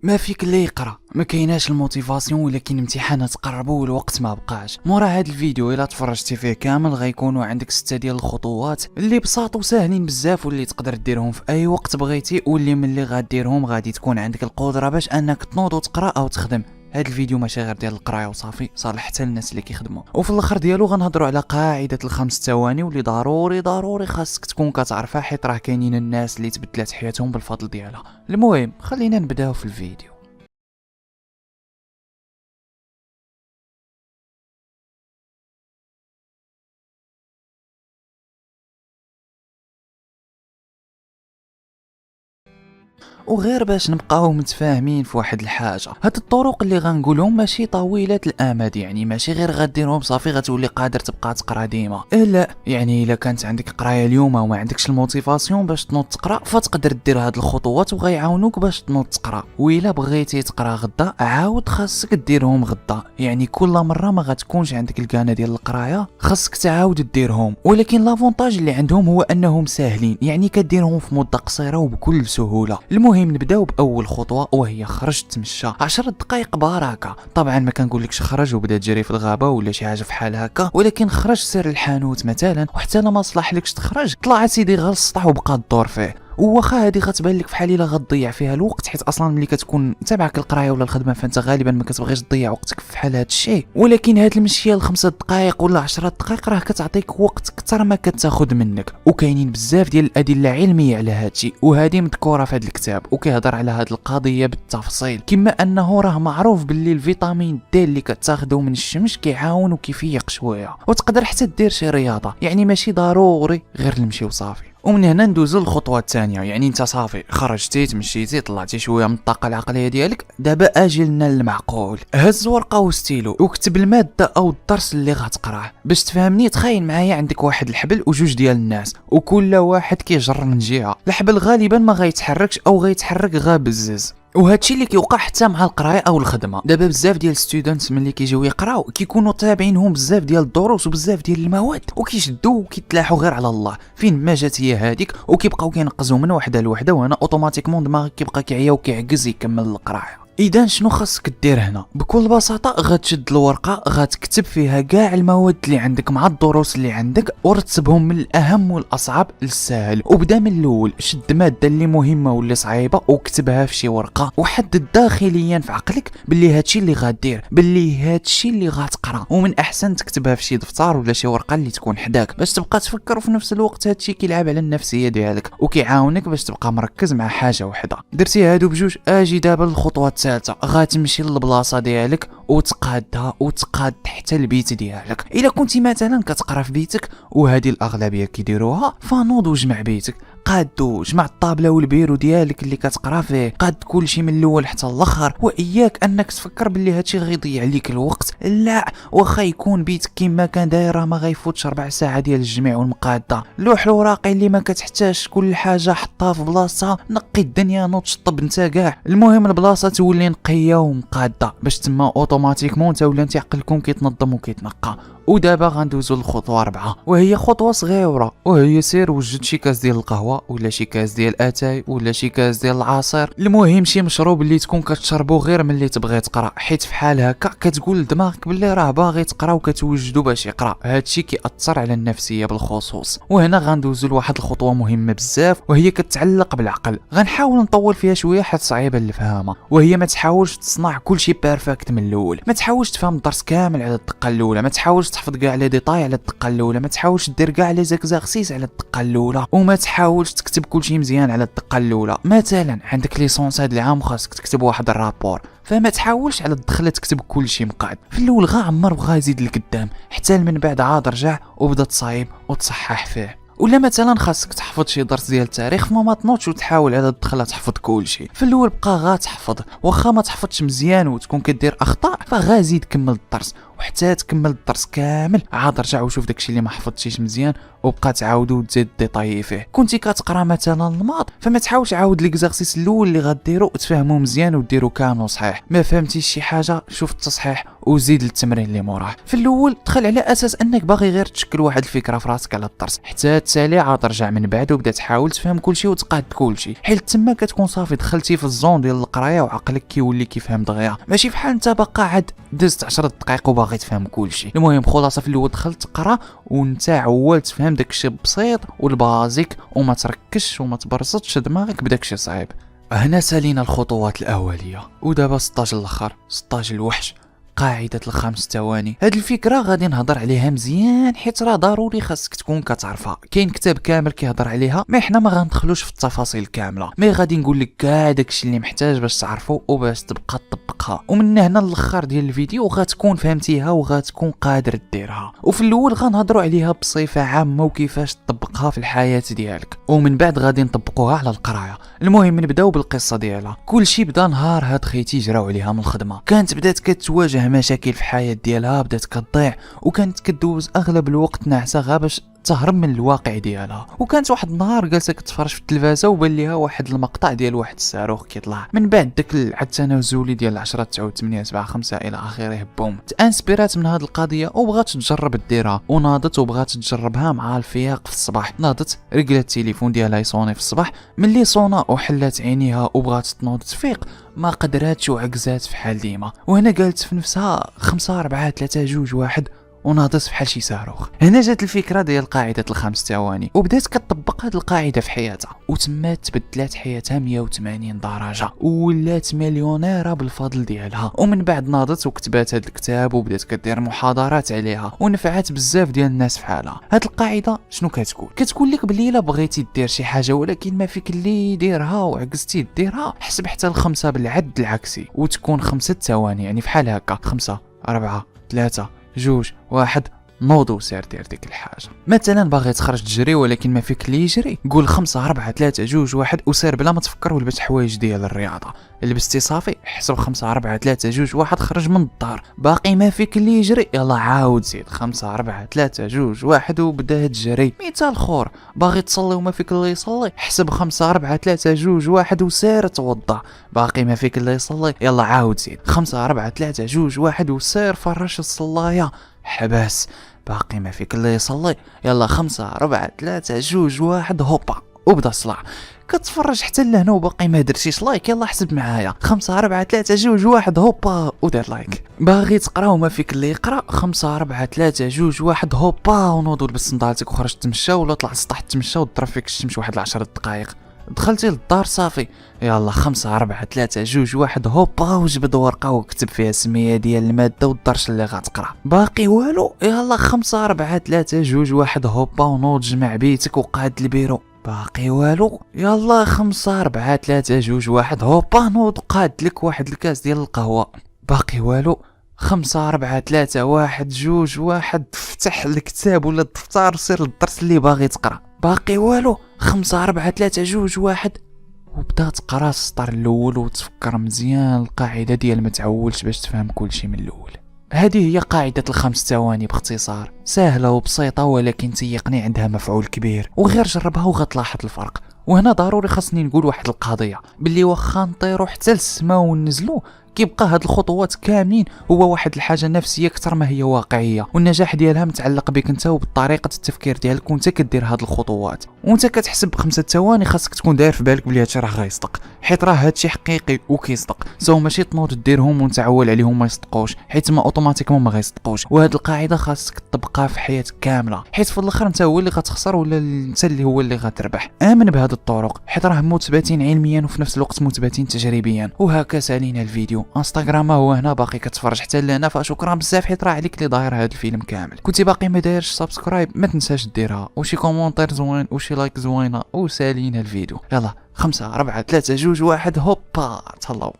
ما فيك اللي يقرا، ما كايناش الموتيفاسيون، ولكن امتحانات قربوا والوقت ما بقاش. مورا هاد الفيديو الا تفرجتي فيه كامل غيكونوا عندك 6 ديال الخطوات اللي بساط وساهلين بزاف، واللي تقدر ديرهم في اي وقت بغيتي، واللي ملي غاديرهم غادي تكون عندك القدره باش انك تنوض وتقرا او تخدم. هاد الفيديو ماشي غير ديال القرايه وصافي، صالح حتى للناس اللي كيخدموا. وفي الاخر ديالو غنهضروا على قاعده الخمس ثواني واللي ضروري خاصك تكون كتعرفها، حيت راه كاينين الناس اللي تبدلات حياتهم بالفضل ديالها. المهم خلينا نبداو في الفيديو. وغير باش نبقاو متفاهمين في واحد الحاجه، هاد الطرق اللي غنقولهم ماشي طويله الامد، يعني ماشي غير غديرهم صافي غتولي قادر تبقى تقرا ديما. لا، يعني الا كانت عندك قرايه اليوم وما عندكش الموتيفاسيون باش تنوض تقرا، فتقدر دير هاد الخطوات وغيعاونوك باش تنوض تقرا. وإلا بغيتي تقرا غدا عاود خاصك ديرهم غدا، يعني كل مره ما غتكونش عندك الكانه ديال القرايه خاصك تعاود ديرهم. ولكن لافونتاج اللي عندهم هو انهم ساهلين، يعني كديرهم في مده قصيره وبكل سهوله. المهم نبداو باول خطوه وهي خرج تمشى 10 دقائق بركه. طبعا ما كنقولكش خرج وبدا تجري في الغابه ولا شي حاجه فحال هكا، ولكن خرج سير الحانوت مثلا، وحتى لا ما صلحلكش تخرج طلع سيدي غير السطح وبقى الدور فيه. وواخا هادي غتبان لك فحال الا غتضيع فيها الوقت، حيت اصلا ملي كتكون تابعك القرايه ولا الخدمه فانت غالبا ما كتبغيش تضيع وقتك فحال هاد الشيء. ولكن هاد المشيه ل5 دقائق ولا 10 دقائق راه كتعطيك وقت اكثر ما كتاخذ منك، وكاينين بزاف ديال الادله علميه على هاد الشيء، وهذه مذكوره في هاد الكتاب وكيهضر على هاد القضيه بالتفصيل. كما انه راه معروف باللي الفيتامين دي اللي كتاخذو من الشمس كيعاون وكيفيق شويه. وتقدر حتى دير شي رياضه، يعني ماشي ضروري غير المشي وصافي. ومن هنا ندوزو للخطوه الثانيه، يعني انت صافي خرجتي تمشيتي طلعتي شويه من الطاقه العقليه ديالك، دابا اجي لنا المعقول. هز ورقه وستيلو وكتب الماده او الدرس اللي غتقراه. باش تفهمني تخيل معايا عندك واحد الحبل وجوج ديال الناس، وكل واحد كيجر من جهه. الحبل غالبا ما غيتحركش او غيتحرك غير بالزز، وهادشي اللي كيوقع حتى مع القرايه او الخدمه. دابا بزاف ديال ستودنتس ملي كيجيو يقراو كيكونوا تابعينهم بزاف ديال الدروس وبزاف ديال المواد، وكيشدوا وكيتلاحوا غير على الله فين ما جات هي هذيك، وكيبقاو كينقزوا من وحده لوحده، وهنا اوتوماتيكمون دماغك كيبقى كيعيا وكيعجز يكمل القرايه. اذا شنو خاصك دير هنا؟ بكل بساطه غتشد الورقه غتكتب فيها كاع المواد اللي عندك مع الدروس اللي عندك، ورتبهم من الاهم والاصعب للسهل، وبدا من الاول. شد ماده اللي مهمه واللي صعيبه وكتبها في شي ورقه، وحدد داخليا في عقلك باللي هادشي اللي غادير، باللي هادشي اللي غتقرا. ومن احسن تكتبها في شي دفتر ولا شي ورقه اللي تكون حداك باش تبقى تفكر، وفي نفس الوقت هادشي كيلعب على النفسيه ديالك وكيعاونك باش تبقى مركز مع حاجه وحده. درتي هادو بجوج، اجي دابا للخطوه الثالثه. غتمشي للبلاصه ديالك وتقادها وتقاد حتى البيت ديالك. الا كنتي مثلا كتقرا في بيتك، وهذه الاغلبيه كيديروها، فنوض وجمع بيتك، قادو جمع الطابله والبيرو ديالك اللي كتقرا فيه، قاد كلشي من الاول حتى الاخر. واياك انك تفكر باللي هادشي غيضيع عليك الوقت، لا، واخا يكون بيتك كما كان داير ما غيفوتش 4 ساعات ديال الجميع والمقاده. اللوح الوراقي اللي ما كتحتاجش كل حاجه حطها في بلاصتها، نقي الدنيا نوض شطب انت كاع. المهم البلاصه تولي نقيه ومقاده باش تما اوتوماتيكمون تولي انت عقلكم كيتنظم وكيتنقى. ودابا غندوزو للخطوه 4، وهي خطوه صغيره، وهي سير وجد شي كاس ديال القهوه ولا شي كاس ديال اتاي ولا شي كاس ديال العصير، المهم شي مشروب اللي تكون كتشربو غير ملي تبغي تقرا، حيت فحال هكا كتقول لدماغك باللي راه باغي تقرا وكتوجدو باش يقرا. هادشي كيأثر على النفسيه بالخصوص. وهنا غندوزو لواحد الخطوه مهمه بزاف، وهي كتعلق بالعقل. غنحاول نطول فيها شويه حيت صعيبه للفهامه، وهي ما تحاولش تصنع كلشي بيرفكت من الاول. ما تحاولش تفهم الدرس كامل على الدقه الاولى، ما تحاولش تحفظ كاع لي ديتاي على الدقه الاولى، ما تحاولش دير كاع لي زيكزارسيس على الدقه الاولى، وما تحاولش تكتب كلشي مزيان على الدقه الاولى. مثلا عندك ليسونس هاد العام وخاصك تكتب واحد الرابور، فما تحاولش على الدخله تكتب كلشي مقعد. في الاول غا عمر وغا زيد لقدام، حتى من بعد عاد رجع وبدا تصايب وتصحح فيه. ولا مثلا خاصك تحفظ شي درس ديال التاريخ، فما تنوضش وتحاول على الدخله تحفظ كلشي. في الاول بقى غا تحفظ، واخا ما تحفظش مزيان وتكون كدير اخطاء فغا زيد كمل الدرس. وحتى تكمل الدرس كامل عاد رجع وشوف داكشي اللي ما حفظتيش مزيان وبقى تعاودو وتزيد ديطايي فيه. كنتي كتقرا مثلا الماط فما تحاولش عاود ليكزارسيس الاول اللي غديرو وتفهمو مزيان وديرو كامل صحيح. ما فهمتيش شي حاجه شوف التصحيح وزيد التمرين اللي موراه. في الاول دخل على اساس انك باغي غير تشكل واحد الفكره في راسك على الدرس حتى تسالي عاد رجع من بعد وبدا تحاول تفهم كلشي وتقاد كلشي حيت تما كتكون صافي دخلتي في الزون ديال القرايه وعقلك كيولي كيفهم دغيا ماشي بحال انت باقا عاد دزت 10 دقائق وباغي تفهم كلشي. المهم خلاصه في الاول دخلت تقرا وانت عوال تفهم داكشي بسيط والبازيك وما تركش وما تبرزطش دماغك بداكشي صعيب. هنا سالينا الخطوات الاوليه ودابا 16 الاخر 16 الوحش قاعدة الخمس ثواني. هاد الفكرة غادي نهضر عليها مزيان حيت راه ضروري خاصك تكون كتعرفها. كاين كتاب كامل كيهضر عليها مي حنا ما غندخلوش في التفاصيل كاملة مي غادي نقول لك كاع داكشي اللي محتاج باش تعرفو وباش تبقى تطبقها ومن هنا للاخر ديال الفيديو غتكون فهمتيها وغتكون قادر ديرها. وفي الاول غنهضروا عليها بصفة عامة وكيفاش تطبقها في الحياة ديالك ومن بعد غادي نطبقوها على القراية. المهم نبداو بالقصة ديالها. كلشي بدا نهار هاد خيتي جراو عليها من الخدمة. كانت بدات كتواجه مشاكل في الحياة ديالها بدات كتضيع وكانت كدوز اغلب الوقت ناعسة غير باش تهرب من الواقع ديالها. وكانت واحد النهار جالسه كتفرج في التلفازه وبان ليها واحد المقطع ديال واحد الصاروخ كيطلع من بعد داك العد التنازلي ديال 10 9 8 7 5 الى اخره. بوم تانسبيرات من هذه القضيه وبغات تجرب ديرها وناضت وبغات تجربها مع الفياق في الصباح. ناضت رجلت التليفون ديالها يصوني في الصباح ملي صونا وحلات عينيها وبغات تنوض تفيق ما قدراتش وعكزات في حال ديما. وهنا قالت في نفسها 5 4 3 2 1 وناضت بحال شي صاروخ. هنا جات الفكره ديال قاعده الخمس ثواني وبدات كتطبق هذه القاعده في حياتها وتما تبدلات حياتها 180 درجه ولات مليونيره بالفضل ديالها. ومن بعد ناضت وكتبات هذا الكتاب وبدات كدير محاضرات عليها ونفعت بزاف ديال الناس في حالها. هذه القاعده شنو كتقول لك بلي الا بغيتي دير شي حاجه ولكن ما فيك اللي ديرها وعكزتي ديرها حسب حتى الخمسه بالعد العكسي وتكون 5 ثواني يعني فحال هكا 5 4 3 2 1 نوض وسير دير ديك الحاجه. مثلا باغي تخرج تجري ولكن ما فيك اللي يجري قول 5 4 3 2 1 وسير بلا ما تفكر ولبس حوايج ديال الرياضه. لبستي صافي حسب 5 4 3 2 1 خرج من الدار. باقي ما فيك اللي يجري يلا عاود زيد 5 4 3 2 1 وبدا تجري. مثال خور باغي تصلي وما فيك اللي يصلي حسب 5 4 3 2 1 وسير توضا. باقي ما فيك اللي يصلي يلا عاود زيد 5 4 3 2 1 وسير فرش الصلايه حبس. باقي ما فيك اللي يصلي يلا 5 4 3 2 1 هوبا وبدا الصلاة. كتفرج حتى لهنا وباقي ما درتيش لايك يلا حسب معايا 5 4 3 2 1 هوبا ودير لايك. باغي تقرا وما فيك اللي يقرا 5 4 3 2 1 هوبا ونوض لبس صندالتك وخرج تمشى ولا طلع السطح تمشى وضرب فيك الشمس واحد 10 دقائق. دخلتي للدار صافي يلا 5 4 3 2 1 هوبا وجبد ورقه وكتب فيها السميه ديال الماده والدرس اللي غتقرا. باقي والو يلا 5 4 3 2 1 هوبا ونوض جمع بيتك وقاد البيرو. باقي والو يلا 5 4 3 2 1 هوبا نوض قاد لك واحد الكاس ديال القهوه. باقي والو 5 4 3 1 2 1 فتح الكتاب ولا الدفتر وسير للدرس اللي باغي تقرا. باقي والو 5 4 3 2 1 وبدا تقرا السطر الاول وتفكر مزيان القاعده ديال ما تعولش باش تفهم كلشي من الاول. هذه هي قاعده الخمس ثواني باختصار سهله وبسيطه ولكن تيقني عندها مفعول كبير وغير جربها وغتلاحظ الفرق. وهنا ضروري خاصني نقول واحد القضيه باللي واخا نطيروا حتى للسما وننزلوا كيبقى هاد الخطوات كاملين هو واحد الحاجه نفسيه اكثر ما هي واقعيه والنجاح ديالها متعلق بك انت وبطريقه التفكير ديالك وانت كدير هاد الخطوات. وانت كتحسب ب5 ثواني خاصك تكون داير في بالك بلي هادشي راه غيصدق حيت راه هادشي حقيقي وكيصدق سو ماشي تنوض ديرهم وانت عوال عليهم ما يصدقوش حيت ما اوتوماتيكمون ما غيصدقوش. وهاد القاعده خاصك تطبقها في حياتك كامله حيت في الاخر انت هو اللي غتخسر ولا انت اللي هو اللي غتربح. امن بهاد الطرق حيت راه مثبتين علميا وفي نفس الوقت مثبتين تجريبيا. وهكا سالينا الفيديو انستغرام هو هنا باقي كتفرج حتى لهنا فشكرا بزاف حيت راه عليك اللي داير هذا الفيلم كامل. كنتي باقي ما دايرش سبسكرايب ما تنساش ديرها وشي كومونتير زوين وشي لايك زوينه وسالينا الفيديو. يلا 5 4 3 2 1 هوبا تهلاو.